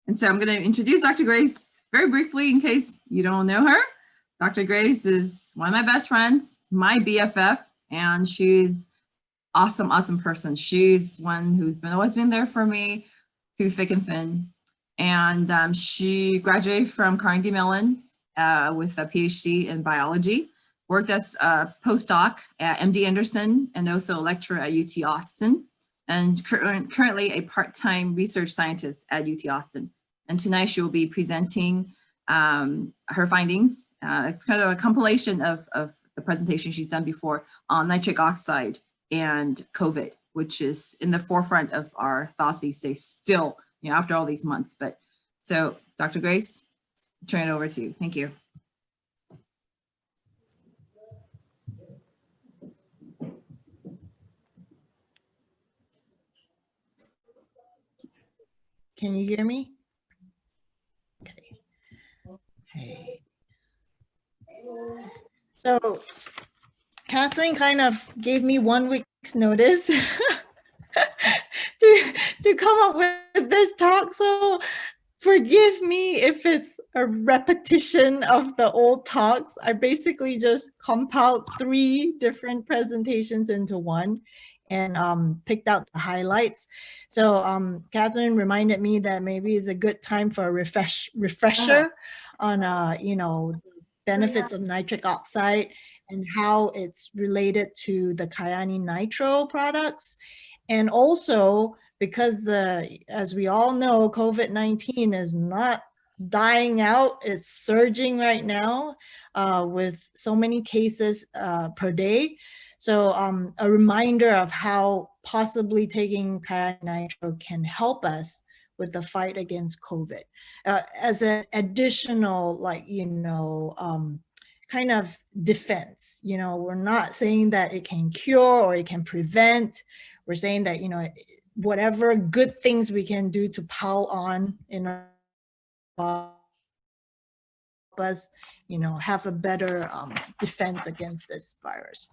And so I'm going to introduce Dr. Grace very briefly in case you don't know her. Dr. Grace is one of my best friends, my BFF, and she's awesome, awesome person. She's one who's always been there for me through thick and thin. And she graduated from Carnegie Mellon with a PhD in biology, worked as a postdoc at MD Anderson and also a lecturer at UT Austin, and currently a part-time research scientist at UT Austin. And tonight she will be presenting her findings. It's kind of a compilation of the presentation she's done before on nitric oxide and COVID, which is in the forefront of our thoughts these days still, after all these months. But so Dr. Grace, I'll turn it over to you. Thank you. Can you hear me? Okay. Hey. So Catherine kind of gave me 1 week's notice to come up with this talk. So forgive me if it's a repetition of the old talks. I basically just compiled 3 different presentations into one and picked out the highlights. So Catherine reminded me that maybe it's a good time for a refresher on benefits of nitric oxide and how it's related to the Kyani Nitro products. And also because as we all know, COVID-19 is not dying out, it's surging right now with so many cases per day. So a reminder of how possibly taking Kyani Nitro can help us with the fight against COVID as an additional, kind of defense. We're not saying that it can cure or it can prevent. We're saying that, whatever good things we can do to pile on in our us, have a better defense against this virus.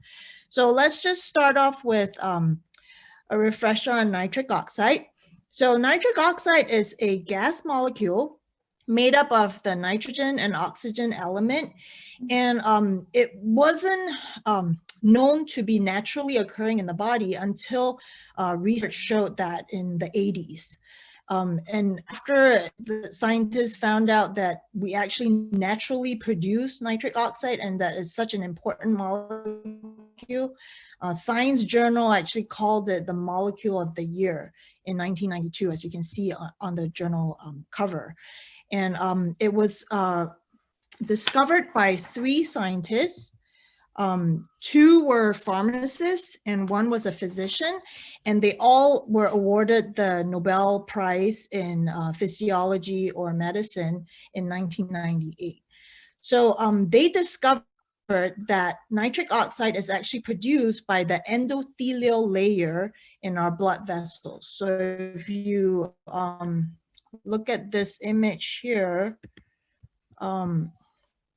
So let's just start off with a refresher on nitric oxide. So nitric oxide is a gas molecule made up of the nitrogen and oxygen element. And it wasn't known to be naturally occurring in the body until research showed that in the 80s. And after the scientists found out that we actually naturally produce nitric oxide and that is such an important molecule, Science Journal actually called it the molecule of the year in 1992, as you can see on the journal cover. And it was discovered by 3 scientists. 2 were pharmacists and 1 was a physician, and they all were awarded the Nobel Prize in physiology or medicine in 1998. So they discovered that nitric oxide is actually produced by the endothelial layer in our blood vessels. So if you look at this image here,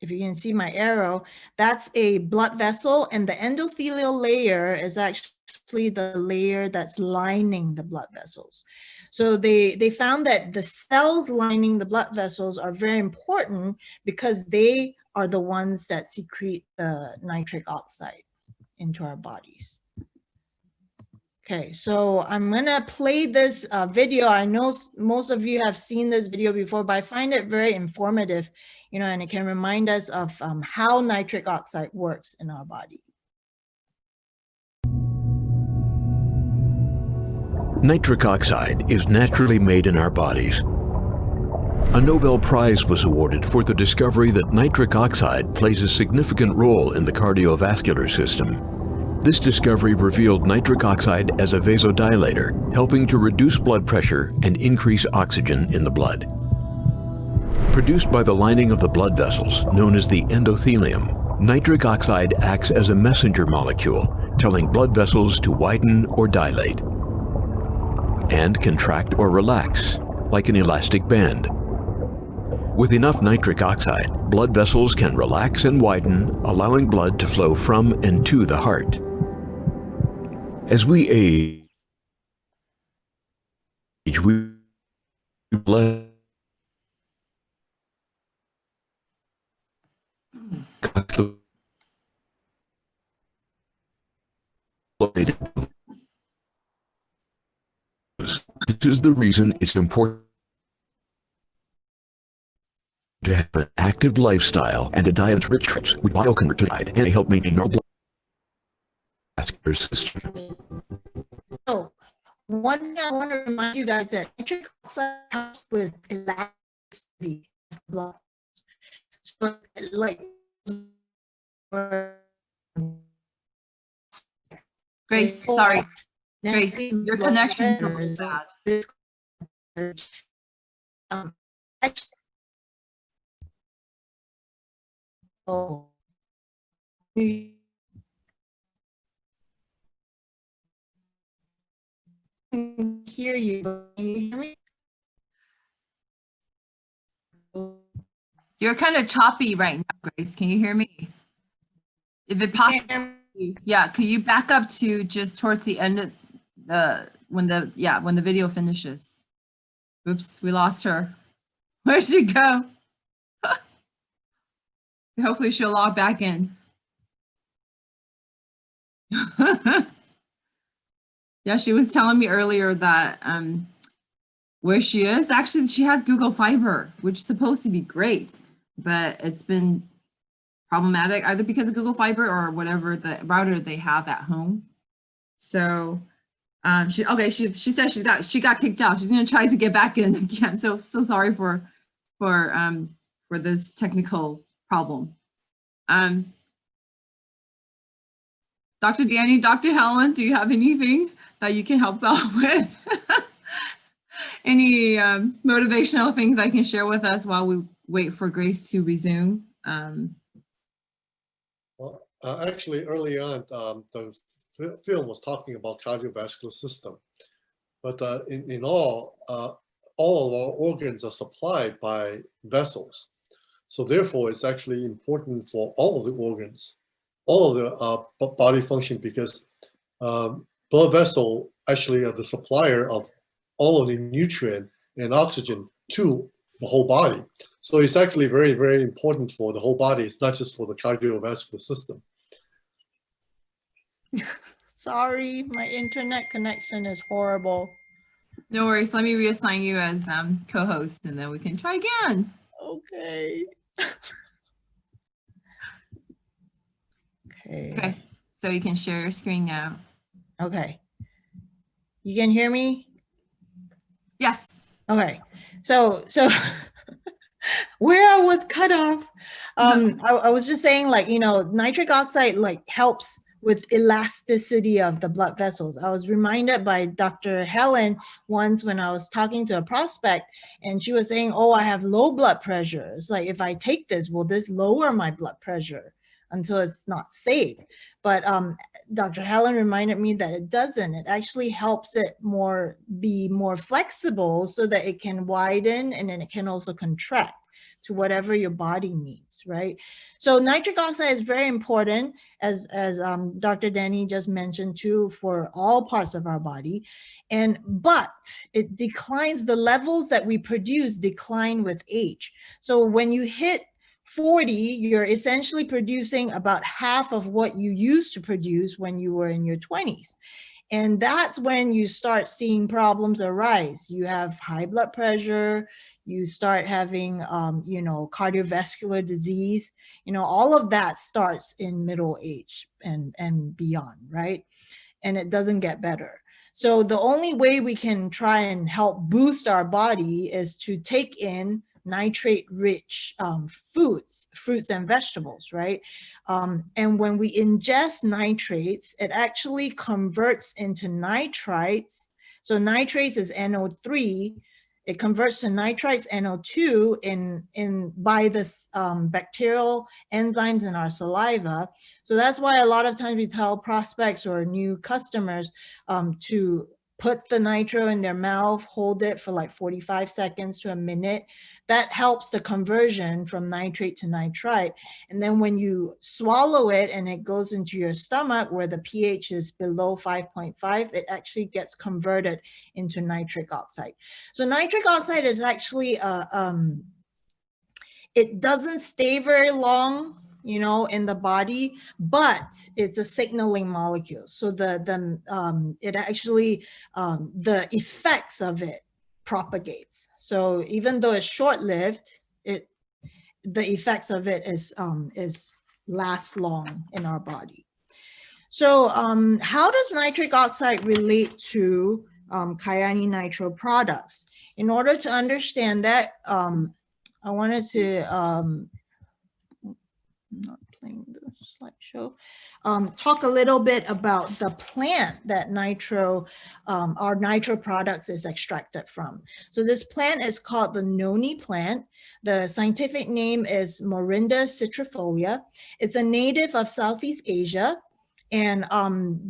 if you can see my arrow, that's a blood vessel, and the endothelial layer is actually the layer that's lining the blood vessels. So they found that the cells lining the blood vessels are very important because they are the ones that secrete the nitric oxide into our bodies. Okay, so I'm gonna play this video. I know most of you have seen this video before, but I find it very informative, and it can remind us of how nitric oxide works in our body. Nitric oxide is naturally made in our bodies. A Nobel Prize was awarded for the discovery that nitric oxide plays a significant role in the cardiovascular system. This discovery revealed nitric oxide as a vasodilator, helping to reduce blood pressure and increase oxygen in the blood. Produced by the lining of the blood vessels, known as the endothelium, nitric oxide acts as a messenger molecule, telling blood vessels to widen or dilate, and contract or relax, like an elastic band. With enough nitric oxide, blood vessels can relax and widen, allowing blood to flow from and to the heart. As we age, we less This is the reason it's important to have an active lifestyle and a diet rich with bioconvertide, and they help maintain our blood vascular system. So one thing I want to remind you guys that nitric oxide helps with elasticity of blood. So like Grace, sorry. Grace, your connection's a little bad. Oh. Hear you, but can you hear me? You're kind of choppy right now, Grace. Can you hear me? If it pops, yeah, could you back up to just towards the end of when the video finishes? Oops, we lost her. Where'd she go? Hopefully she'll log back in. Yeah, she was telling me earlier that where she is, actually she has Google Fiber, which is supposed to be great, but it's been problematic either because of Google Fiber or whatever the router they have at home. So she said she got kicked out. She's gonna try to get back in again. So sorry for this technical problem. Dr. Danny, Dr. Helen, do you have anything that you can help out with? Any motivational things that you can share with us while we wait for Grace to resume? Well, actually, early on, the film was talking about cardiovascular system, but in all of our organs are supplied by vessels. So therefore, it's actually important for all of the organs, all of the body function, because blood vessel actually are the supplier of all of the nutrient and oxygen to the whole body. So it's actually very, very important for the whole body. It's not just for the cardiovascular system. Sorry, my internet connection is horrible. No worries. Let me reassign you as co-host, and then we can try again. Okay. Okay. So you can share your screen now. Okay. You can hear me? Yes. Okay. So where I was cut off, I was just saying, like, you know, nitric oxide like helps with elasticity of the blood vessels. I was reminded by Dr. Helen once when I was talking to a prospect, and she was saying, oh, I have low blood pressure. It's like, if I take this, will this lower my blood pressure until it's not safe? But Dr. Helen reminded me that it doesn't. It actually helps it be more flexible so that it can widen, and then it can also contract to whatever your body needs, right? So nitric oxide is very important, as Dr. Danny just mentioned too, for all parts of our body. But it declines, the levels that we produce decline with age. So when you hit 40, you're essentially producing about half of what you used to produce when you were in your 20s. And that's when you start seeing problems arise. You have high blood pressure, you start having, you know, cardiovascular disease, you know, all of that starts in middle age and beyond, right? And it doesn't get better. So the only way we can try and help boost our body is to take in nitrate-rich fruits and vegetables, right? And when we ingest nitrates, it actually converts into nitrites. So nitrates is NO3. It converts to nitrites, NO2, by the bacterial enzymes in our saliva. So that's why a lot of times we tell prospects or new customers to put the nitro in their mouth, hold it for like 45 seconds to a minute. That helps the conversion from nitrate to nitrite. And then when you swallow it and it goes into your stomach where the pH is below 5.5, it actually gets converted into nitric oxide. So nitric oxide is actually, it doesn't stay very long you know, in the body, but it's a signaling molecule. So it actually, the effects of it propagates. So even though it's short-lived, the effects of it is last long in our body. So how does nitric oxide relate to Kyani Nitro products? In order to understand that, I wanted to, I'm not playing the slideshow, talk a little bit about the plant that our Nitro products is extracted from. So this plant is called the Noni plant. The scientific name is Morinda citrifolia. It's a native of Southeast Asia. And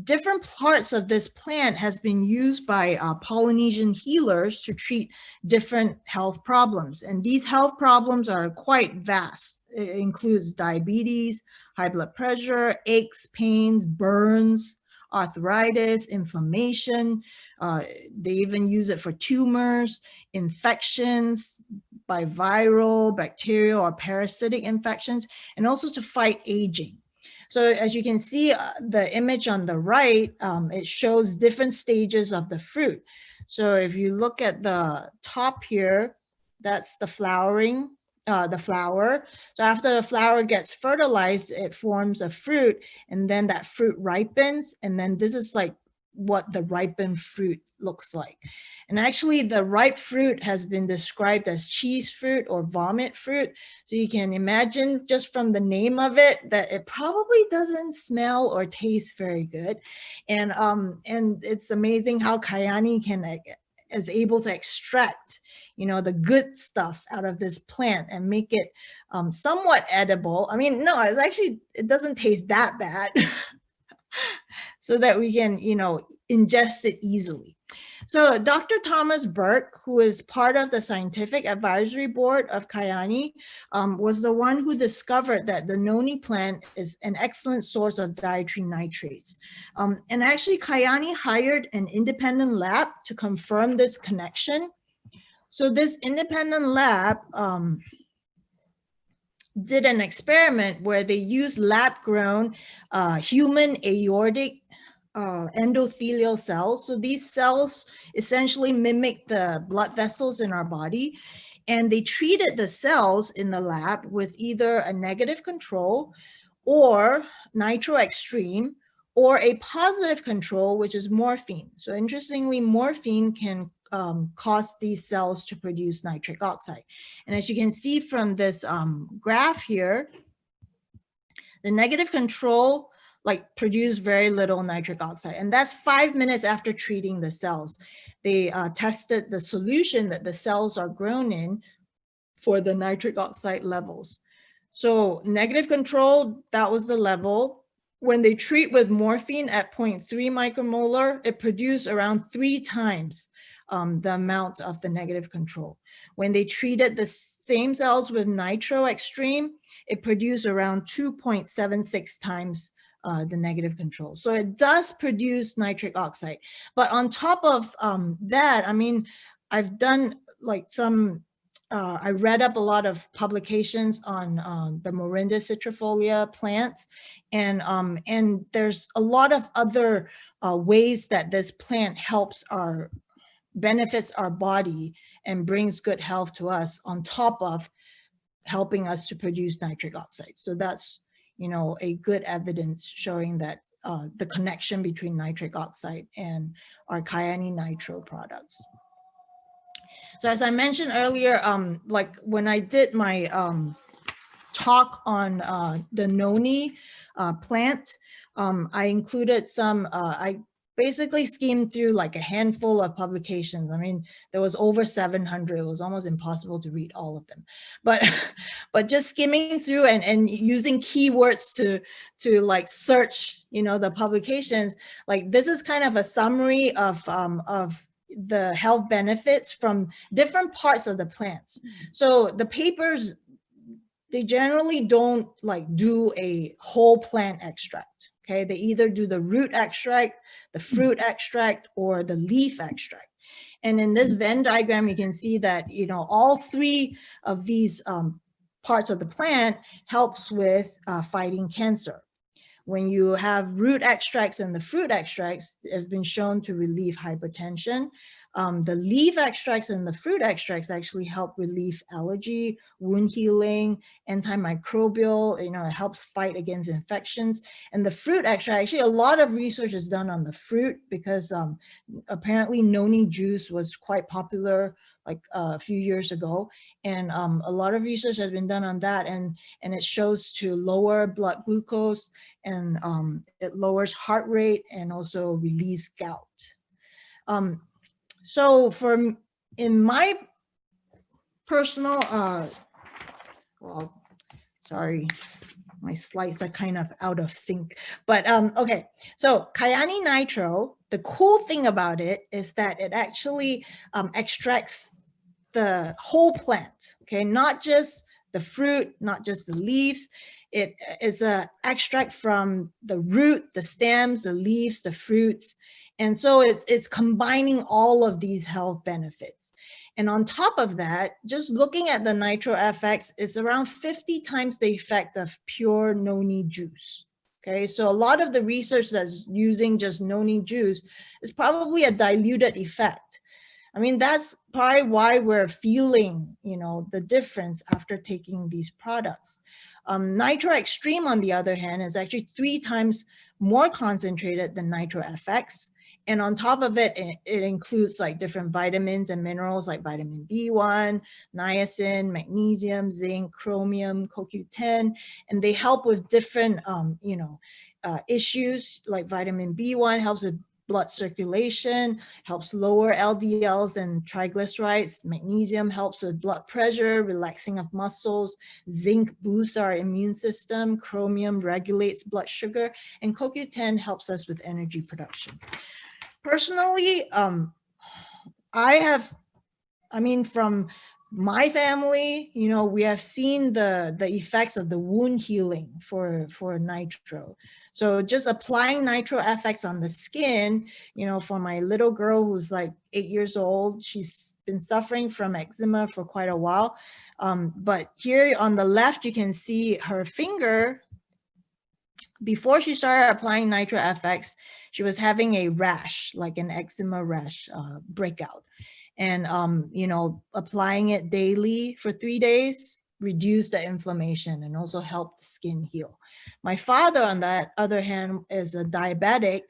different parts of this plant has been used by Polynesian healers to treat different health problems. And these health problems are quite vast. It includes diabetes, high blood pressure, aches, pains, burns, arthritis, inflammation. They even use it for tumors, infections by viral, bacterial, or parasitic infections, and also to fight aging. So as you can see, the image on the right, it shows different stages of the fruit. So if you look at the top here, that's the flowering, the flower. So after the flower gets fertilized, it forms a fruit, and then that fruit ripens. And then this is like what the ripened fruit looks like. And actually the ripe fruit has been described as cheese fruit or vomit fruit. So you can imagine just from the name of it that it probably doesn't smell or taste very good. And it's amazing how Kyani is able to extract, you know, the good stuff out of this plant and make it somewhat edible. I mean, no, it doesn't taste that bad. So that we can, you know, ingest it easily. So Dr. Thomas Burke, who is part of the scientific advisory board of Kyani, was the one who discovered that the Noni plant is an excellent source of dietary nitrates. And actually Kyani hired an independent lab to confirm this connection. So this independent lab did an experiment where they used lab-grown human aortic endothelial cells. So these cells essentially mimic the blood vessels in our body, and they treated the cells in the lab with either a negative control or Nitro Extreme, or a positive control, which is morphine. So interestingly, morphine can cause these cells to produce nitric oxide. And as you can see from this graph here, the negative control produced very little nitric oxide. And that's 5 minutes after treating the cells. They tested the solution that the cells are grown in for the nitric oxide levels. So negative control, that was the level. When they treat with morphine at 0.3 micromolar, it produced around 3 times the amount of the negative control. When they treated the same cells with Nitro Extreme, it produced around 2.76 times the negative control. So it does produce nitric oxide. But on top of that, I mean, I've done I read up a lot of publications on the Morinda citrifolia plant, and there's a lot of other ways that this plant benefits our body and brings good health to us on top of helping us to produce nitric oxide. So that's, you know, a good evidence showing that the connection between nitric oxide and our Kyani Nitro products. So as I mentioned earlier, like when I did my talk on the Noni plant, I included some, I basically skimmed through like a handful of publications. I mean, there was over 700. It was almost impossible to read all of them. But just skimming through and using keywords to like search, you know, the publications, like this is kind of a summary of the health benefits from different parts of the plants. So the papers, they generally don't like do a whole plant extract. Okay, they either do the root extract, the fruit extract, or the leaf extract. And in this Venn diagram, you can see that, you know, all 3 of these parts of the plant helps with fighting cancer. When you have root extracts and the fruit extracts, have been shown to relieve hypertension. The leaf extracts and the fruit extracts actually help relieve allergy, wound healing, antimicrobial, it helps fight against infections. And the fruit extract, actually a lot of research is done on the fruit because apparently Noni juice was quite popular like a few years ago. And a lot of research has been done on that, and it shows to lower blood glucose, and it lowers heart rate and also relieves gout. So in my personal, well, sorry, my slides are kind of out of sync, but okay. So Kyani Nitro, the cool thing about it is that it actually extracts the whole plant, okay? Not just the fruit, not just the leaves. It is an extract from the root, the stems, the leaves, the fruits. And so it's combining all of these health benefits. And on top of that, just looking at the NitroFX is around 50 times the effect of pure Noni juice. Okay, so a lot of the research that's using just Noni juice is probably a diluted effect. I mean, that's probably why we're feeling, the difference after taking these products. Nitro Extreme, on the other hand, is actually 3 times more concentrated than NitroFX. And on top of it, it includes like different vitamins and minerals like vitamin B1, niacin, magnesium, zinc, chromium, CoQ10, and they help with different, issues like vitamin B1 helps with blood circulation, helps lower LDLs and triglycerides. Magnesium helps with blood pressure, relaxing of muscles. Zinc boosts our immune system. Chromium regulates blood sugar. And CoQ10 helps us with energy production. Personally, from my family, we have seen the effects of the wound healing for Nitro. So just applying NitroFX on the skin, for my little girl who's like 8 years old, she's been suffering from eczema for quite a while. But here on the left, you can see her finger. Before she started applying NitroFX, she was having a rash, like an eczema rash breakout. And, applying it daily for 3 days reduced the inflammation and also helped the skin heal. My father, on the other hand, is a diabetic,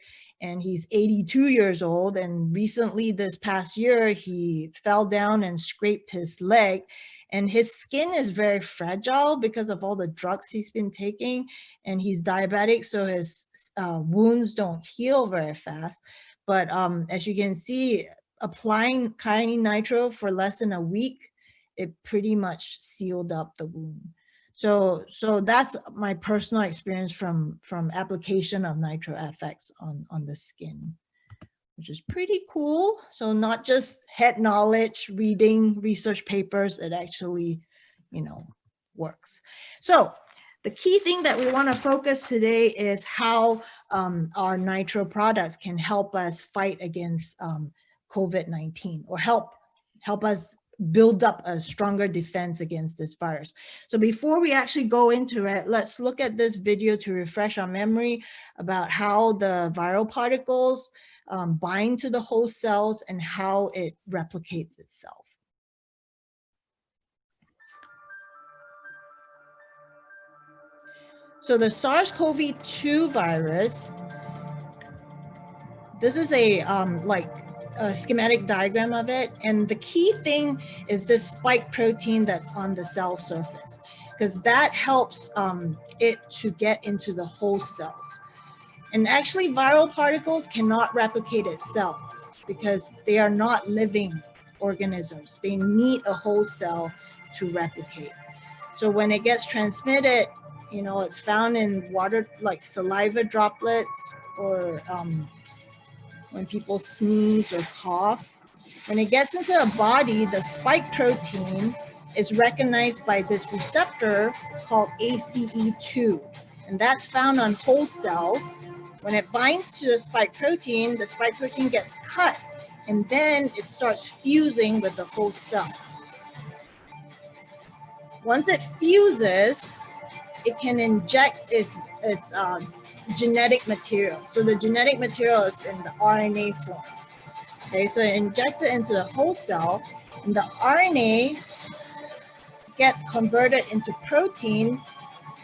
and he's 82 years old. And recently, this past year, he fell down and scraped his leg. And his skin is very fragile because of all the drugs he's been taking. And he's diabetic, so his wounds don't heal very fast. But as you can see, applying Kyani Nitro for less than a week, it pretty much sealed up the wound. So that's my personal experience from application of NitroFX on the skin, which is pretty cool. So not just head knowledge, reading research papers, it actually, works. So the key thing that we want to focus today is how our Nitro products can help us fight against COVID-19, or help us build up a stronger defense against this virus. So before we actually go into it, let's look at this video to refresh our memory about how the viral particles bind to the host cells and how it replicates itself. So the SarsCov2 virus, this is a schematic diagram of it. And the key thing is this spike protein that's on the cell surface, because that helps it to get into the host cells. And actually, viral particles cannot replicate itself because they are not living organisms. They need a host cell to replicate. So when it gets transmitted, it's found in water, like saliva droplets, or when people sneeze or cough. When it gets into the body, the spike protein is recognized by this receptor called ACE2, and that's found on host cells. When it binds to the spike protein gets cut, and then it starts fusing with the host cell. Once it fuses, it can inject its genetic material. So the genetic material is in the RNA form. Okay, so it injects it into the host cell, and the RNA gets converted into protein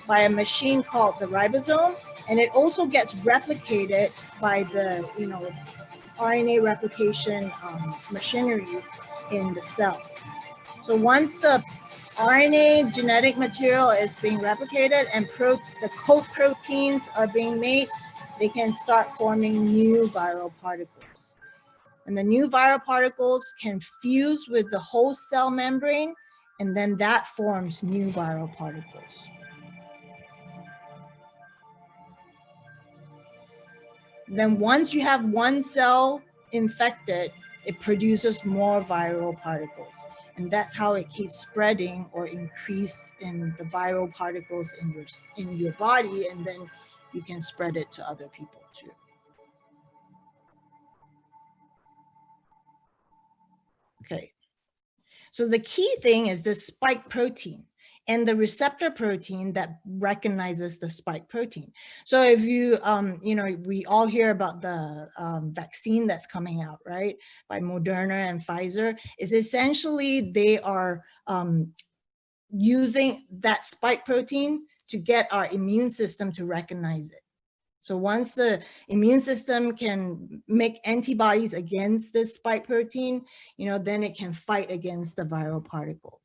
by a machine called the ribosome, and it also gets replicated by the RNA replication machinery in the cell. So once the RNA genetic material is being replicated and the coat proteins are being made, they can start forming new viral particles. And the new viral particles can fuse with the host cell membrane, and then that forms new viral particles. Then once you have one cell infected, it produces more viral particles. And that's how it keeps spreading or increase in the viral particles in your body, and then you can spread it to other people too. Okay, so the key thing is the spike protein and the receptor protein that recognizes the spike protein. So if you, we all hear about the vaccine that's coming out, right, by Moderna and Pfizer, is essentially they are using that spike protein to get our immune system to recognize it. So once the immune system can make antibodies against this spike protein, then it can fight against the viral particle.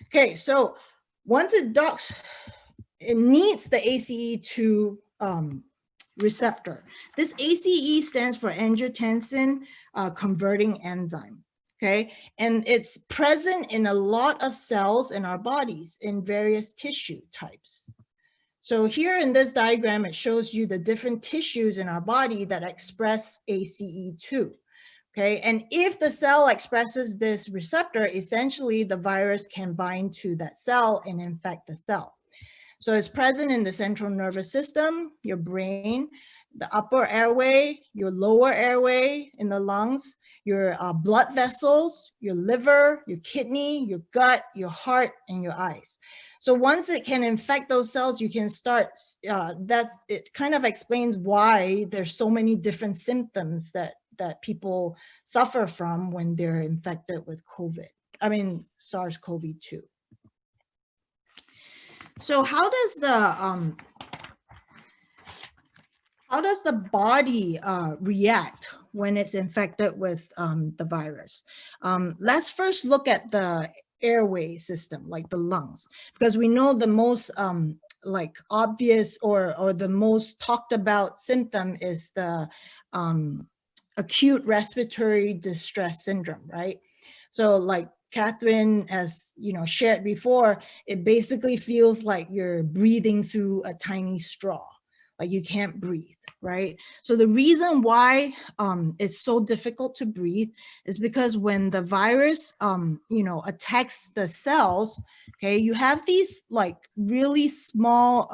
Okay, so once it docks, it needs the ACE2 receptor. This ACE stands for angiotensin converting enzyme. Okay, and it's present in a lot of cells in our bodies in various tissue types. So here in this diagram, it shows you the different tissues in our body that express ACE2. Okay, and if the cell expresses this receptor, essentially the virus can bind to that cell and infect the cell. So it's present in the central nervous system, your brain, the upper airway, your lower airway in the lungs, your blood vessels, your liver, your kidney, your gut, your heart, and your eyes. So once it can infect those cells, you can start, it kind of explains why there's so many different symptoms that people suffer from when they're infected with SARS-CoV-2. So how does the body react when it's infected with the virus? Let's first look at the airway system, like the lungs, because we know the most obvious or the most talked about symptom is the acute respiratory distress syndrome, right? So like Catherine has shared before, it basically feels like you're breathing through a tiny straw, like you can't breathe, right? So the reason why it's so difficult to breathe is because when the virus attacks the cells, okay, you have these like really small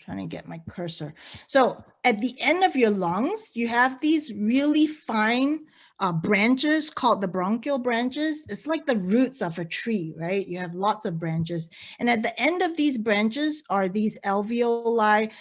trying to get my cursor. So at the end of your lungs, you have these really fine branches called the bronchial branches. It's like the roots of a tree, right? You have lots of branches. And at the end of these branches are these alveoli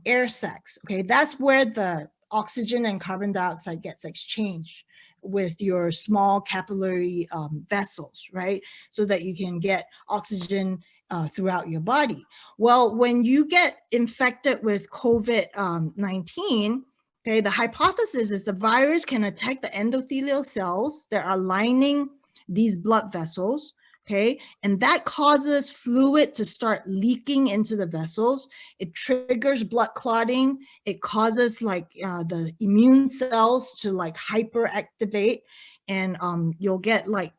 air sacs, okay? That's where the oxygen and carbon dioxide gets exchanged with your small capillary vessels, right? So that you can get oxygen throughout your body. Well, when you get infected with COVID-19, okay, the hypothesis is the virus can attack the endothelial cells that are lining these blood vessels, okay, and that causes fluid to start leaking into the vessels. It triggers blood clotting. It causes like the immune cells to like hyperactivate, and you'll get like,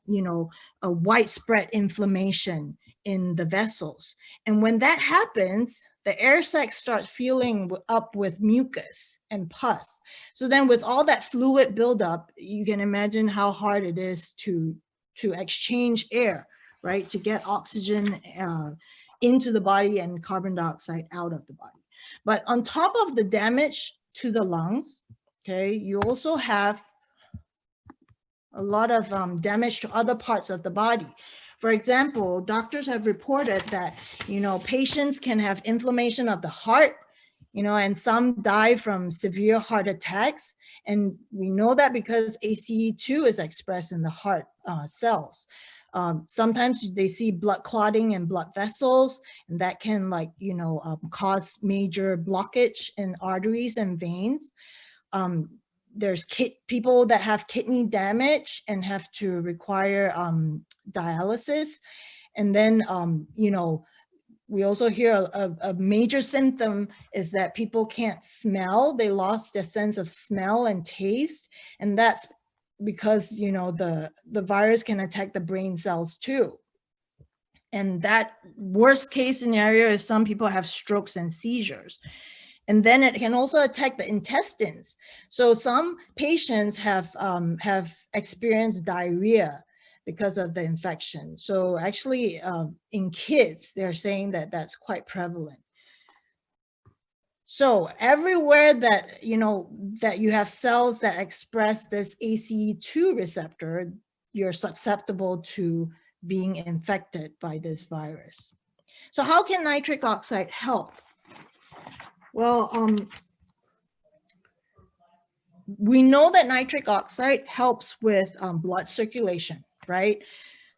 a widespread inflammation in the vessels. And when that happens, the air sacs start filling up with mucus and pus. So then with all that fluid buildup, you can imagine how hard it is to exchange air, right? To get oxygen into the body and carbon dioxide out of the body. But on top of the damage to the lungs, okay, you also have damage to other parts of the body. For example, doctors have reported that, patients can have inflammation of the heart, and some die from severe heart attacks. And we know that because ACE2 is expressed in the heart cells. Sometimes they see blood clotting in blood vessels, and that can cause major blockage in arteries and veins. There's people that have kidney damage and have to require dialysis. And then, we also hear a major symptom is that people can't smell. They lost their sense of smell and taste. And that's because, the virus can attack the brain cells too. And that worst case scenario is some people have strokes and seizures. And then it can also attack the intestines. So some patients have experienced diarrhea because of the infection. So actually in kids, they're saying that that's quite prevalent. So everywhere that, that you have cells that express this ACE2 receptor, you're susceptible to being infected by this virus. So how can nitric oxide help? Well, we know that nitric oxide helps with blood circulation, right?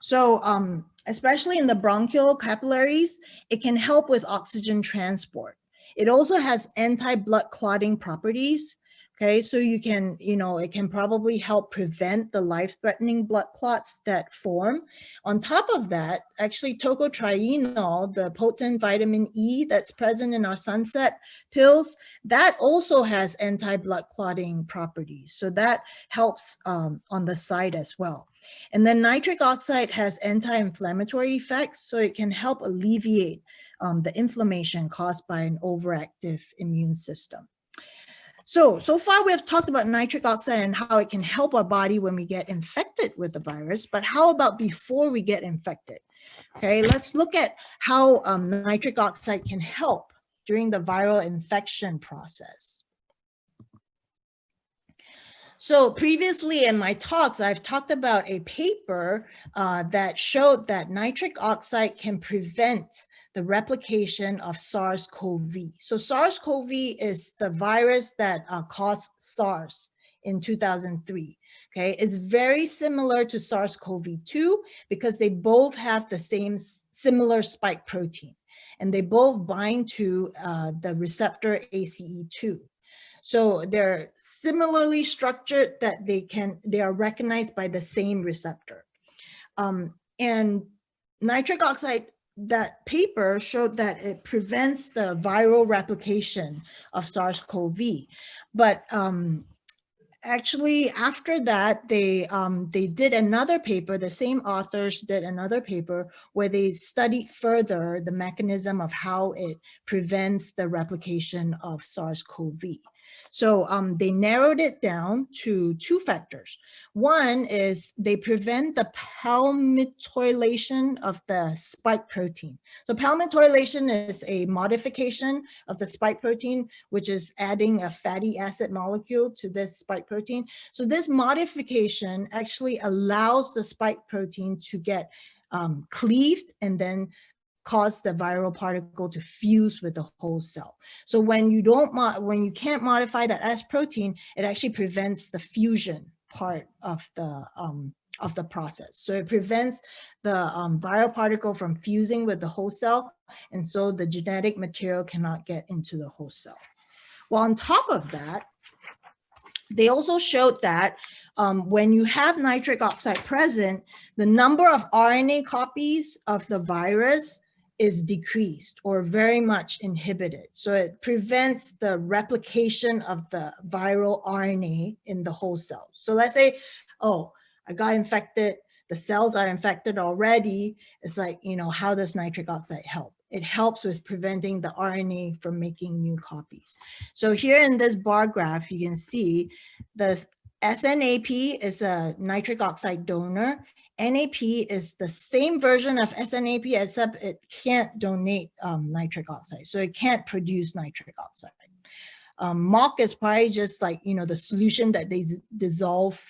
So especially in the bronchial capillaries, it can help with oxygen transport. It also has anti-blood clotting properties. Okay, so you can, it can probably help prevent the life-threatening blood clots that form. On top of that, actually tocotrienol, the potent vitamin E that's present in our sunset pills, that also has anti-blood clotting properties. So that helps on the side as well. And then nitric oxide has anti-inflammatory effects, so it can help alleviate the inflammation caused by an overactive immune system. So far we have talked about nitric oxide and how it can help our body when we get infected with the virus, but how about before we get infected? Okay, let's look at how nitric oxide can help during the viral infection process. So previously in my talks, I've talked about a paper that showed that nitric oxide can prevent the replication of SarsCov2. So SarsCov2 is the virus that caused SARS in 2003. Okay, it's very similar to SarsCov2 because they both have the same similar spike protein, and they both bind to the receptor ACE2. So they're similarly structured that they are recognized by the same receptor. And nitric oxide, that paper showed that it prevents the viral replication of SARS-CoV. But actually after that, they did another paper, the same authors did another paper where they studied further the mechanism of how it prevents the replication of SARS-CoV. So they narrowed it down to two factors. One is they prevent the palmitoylation of the spike protein. So palmitoylation is a modification of the spike protein, which is adding a fatty acid molecule to this spike protein. So this modification actually allows the spike protein to get cleaved and then cause the viral particle to fuse with the whole cell. So when you can't modify that S protein, it actually prevents the fusion part of the process. So it prevents the viral particle from fusing with the host cell, and so the genetic material cannot get into the host cell. Well, on top of that, they also showed that when you have nitric oxide present, the number of RNA copies of the virus is decreased or very much inhibited. So it prevents the replication of the viral RNA in the whole cell. So let's say, oh, I got infected, the cells are infected already. It's like, how does nitric oxide help? It helps with preventing the RNA from making new copies. So here in this bar graph, you can see the SNAP is a nitric oxide donor. NAP is the same version of SNAP, except it can't donate nitric oxide. So it can't produce nitric oxide. mock is probably just like, you know, the solution that they dissolve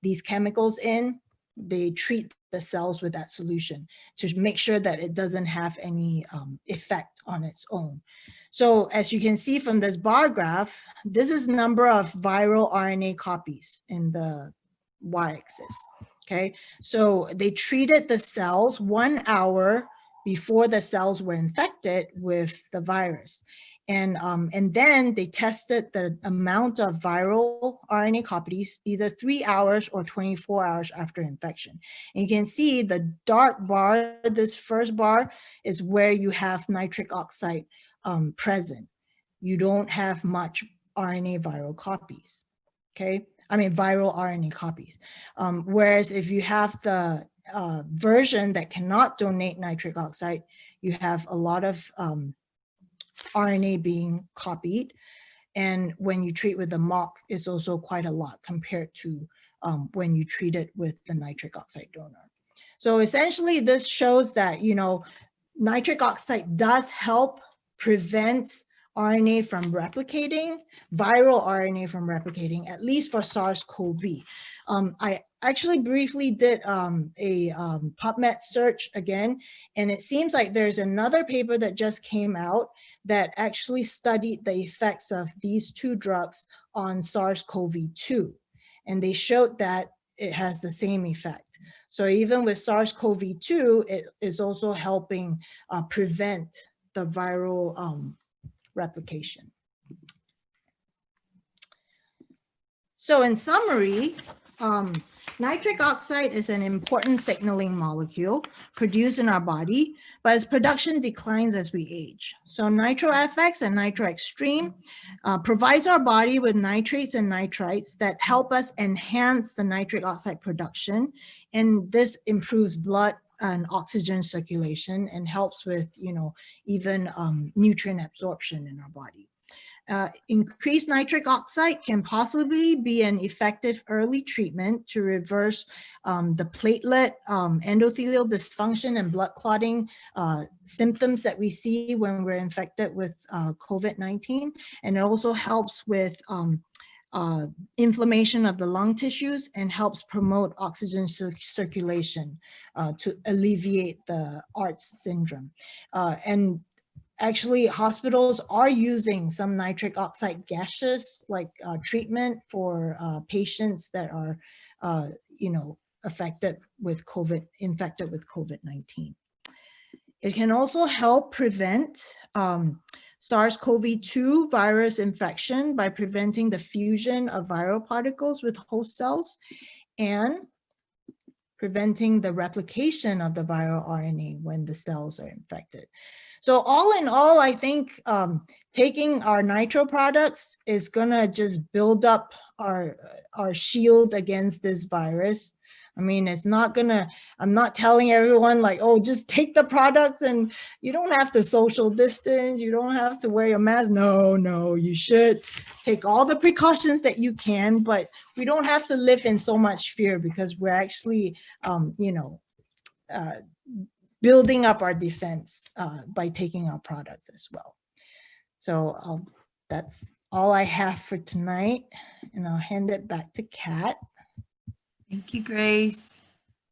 these chemicals in. They treat the cells with that solution to make sure that it doesn't have any effect on its own. So as you can see from this bar graph, this is number of viral RNA copies in the y-axis. Okay, so they treated the cells 1 hour before the cells were infected with the virus. And then they tested the amount of viral RNA copies either 3 hours or 24 hours after infection. And you can see the dark bar, this first bar is where you have nitric oxide present. You don't have much RNA viral copies. Okay, I mean viral RNA copies. Whereas if you have the version that cannot donate nitric oxide, you have a lot of RNA being copied. And when you treat with the mock, it's also quite a lot compared to when you treat it with the nitric oxide donor. So essentially this shows that, you know, nitric oxide does help prevent RNA from replicating, viral RNA from replicating, at least for SARS-CoV. I actually briefly did a PubMed search again, and it seems like there's another paper that just came out that actually studied the effects of these two drugs on SARS-CoV2. And they showed that it has the same effect. So even with SARS-CoV2, it is also helping prevent the viral replication. So in summary, nitric oxide is an important signaling molecule produced in our body, but its production declines as we age. So NitroFX and Nitro Extreme provides our body with nitrates and nitrites that help us enhance the nitric oxide production. And this improves blood and oxygen circulation and helps with, you know, even nutrient absorption in our body. Increased nitric oxide can possibly be an effective early treatment to reverse the platelet endothelial dysfunction and blood clotting symptoms that we see when we're infected with COVID-19. And it also helps with inflammation of the lung tissues and helps promote oxygen circulation to alleviate the ARTS syndrome. And actually, hospitals are using some nitric oxide gaseous like treatment for patients that are, you know, infected with COVID-19. It can also help prevent SARS-CoV-2 virus infection by preventing the fusion of viral particles with host cells and preventing the replication of the viral RNA when the cells are infected. So all in all, I think taking our nitro products is gonna just build up our shield against this virus. I mean, it's not gonna, I'm not telling everyone like, oh, just take the products and you don't have to social distance, you don't have to wear your mask. No, you should take all the precautions that you can, but we don't have to live in so much fear because we're actually, you know, building up our defense by taking our products as well. So that's all I have for tonight, and I'll hand it back to Kat. Thank you, Grace.